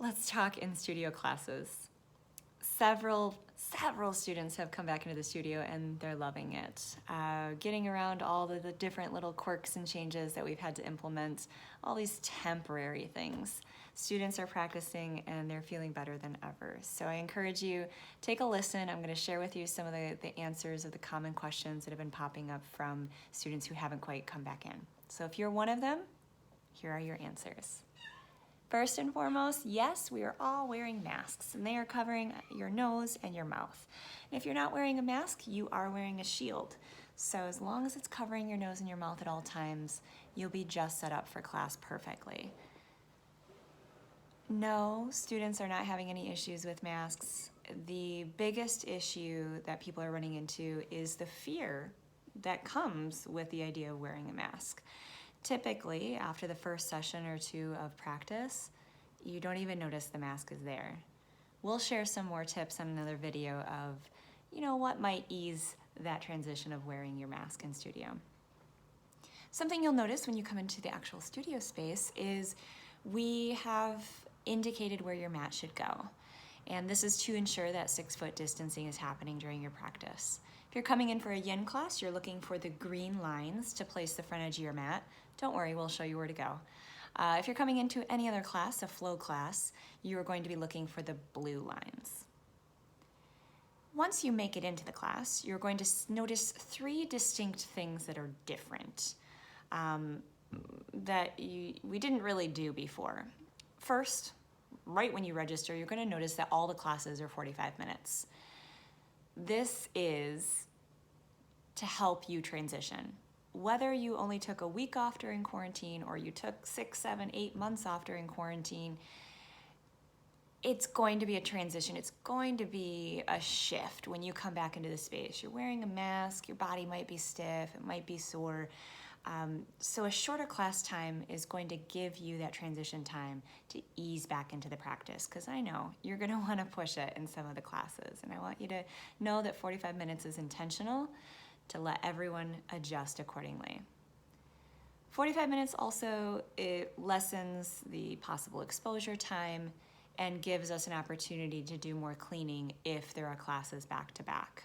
Let's talk in studio classes. Several students have come back into the studio and they're loving it. Getting around all the different little quirks and changes that we've had to implement, all these temporary things. Students are practicing and they're feeling better than ever. So I encourage you, take a listen. I'm going to share with you some of the answers of the common questions that have been popping up from students who haven't quite come back in. So if you're one of them, here are your answers. First and foremost, yes, we are all wearing masks and they are covering your nose and your mouth. And if you're not wearing a mask, you are wearing a shield. So as long as it's covering your nose and your mouth at all times, you'll be just set up for class perfectly. No, students are not having any issues with masks. The biggest issue that people are running into is the fear that comes with the idea of wearing a mask. Typically, after the first session or two of practice, you don't even notice the mask is there. We'll share some more tips on another video of, what might ease that transition of wearing your mask in studio. Something you'll notice when you come into the actual studio space is we have indicated where your mat should go. And this is to ensure that 6-foot distancing is happening during your practice. If you're coming in for a yin class, you're looking for the green lines to place the front edge of your mat. Don't worry, we'll show you where to go. If you're coming into any other class, a flow class, you are going to be looking for the blue lines. Once you make it into the class, you're going to notice 3 distinct things that are different that we didn't really do before. First, right when you register, you're going to notice that all the classes are 45 minutes. This is to help you transition. Whether you only took a week off during quarantine or you took 6, 7, 8 months off during quarantine, it's going to be a transition. It's going to be a shift when you come back into the space. You're wearing a mask, your body might be stiff, it might be sore. So a shorter class time is going to give you that transition time to ease back into the practice, because I know you're going to want to push it in some of the classes, and I want you to know that 45 minutes is intentional to let everyone adjust accordingly. 45 minutes also, it lessens the possible exposure time and gives us an opportunity to do more cleaning if there are classes back to back.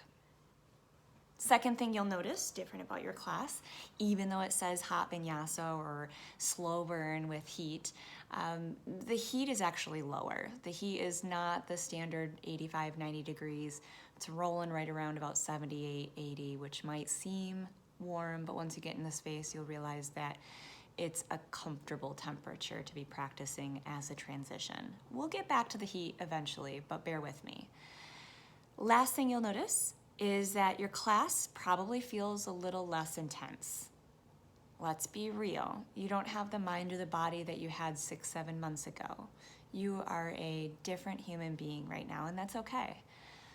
Second thing you'll notice different about your class, even though it says hot vinyasa or slow burn with heat, the heat is actually lower. The heat is not the standard 85, 90 degrees. It's rolling right around about 78, 80, which might seem warm, but once you get in the space, you'll realize that it's a comfortable temperature to be practicing as a transition. We'll get back to the heat eventually, but bear with me. Last thing you'll notice is that your class probably feels a little less intense. Let's be real. You don't have the mind or the body that you had 6, 7 months ago. You are a different human being right now, and that's okay.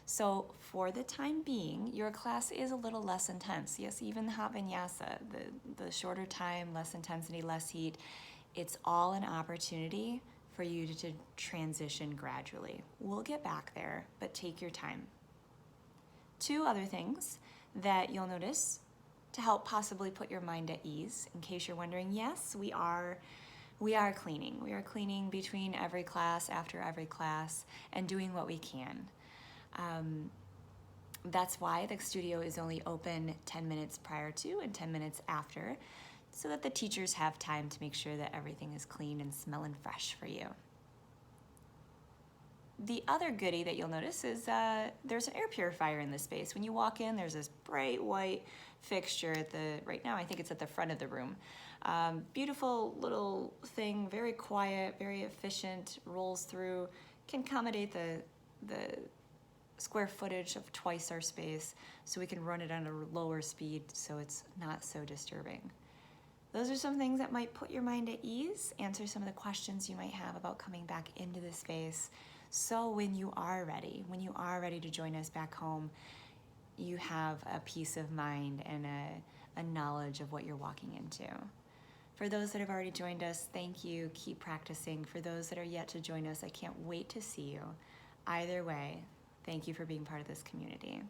So for the time being, your class is a little less intense. Yes, even the hot vinyasa, the shorter time, less intensity, less heat, it's all an opportunity for you to transition gradually. We'll get back there, but take your time. 2 other things that you'll notice to help possibly put your mind at ease, in case you're wondering, yes, we are cleaning. We are cleaning between every class, after every class, and doing what we can. That's why the studio is only open 10 minutes prior to and 10 minutes after, so that the teachers have time to make sure that everything is clean and smelling fresh for you. The other goodie that you'll notice is there's an air purifier in this space. When you walk in, there's this bright white fixture right now I think it's at the front of the room. Beautiful little thing, very quiet, very efficient, rolls through, can accommodate the square footage of twice our space, so we can run it at a lower speed so it's not so disturbing. Those are some things that might put your mind at ease, answer some of the questions you might have about coming back into the space. So when you are ready to join us back home, you have a peace of mind and a knowledge of what you're walking into. For those that have already joined us, thank you. Keep practicing. For those that are yet to join us, I can't wait to see you. Either way, thank you for being part of this community.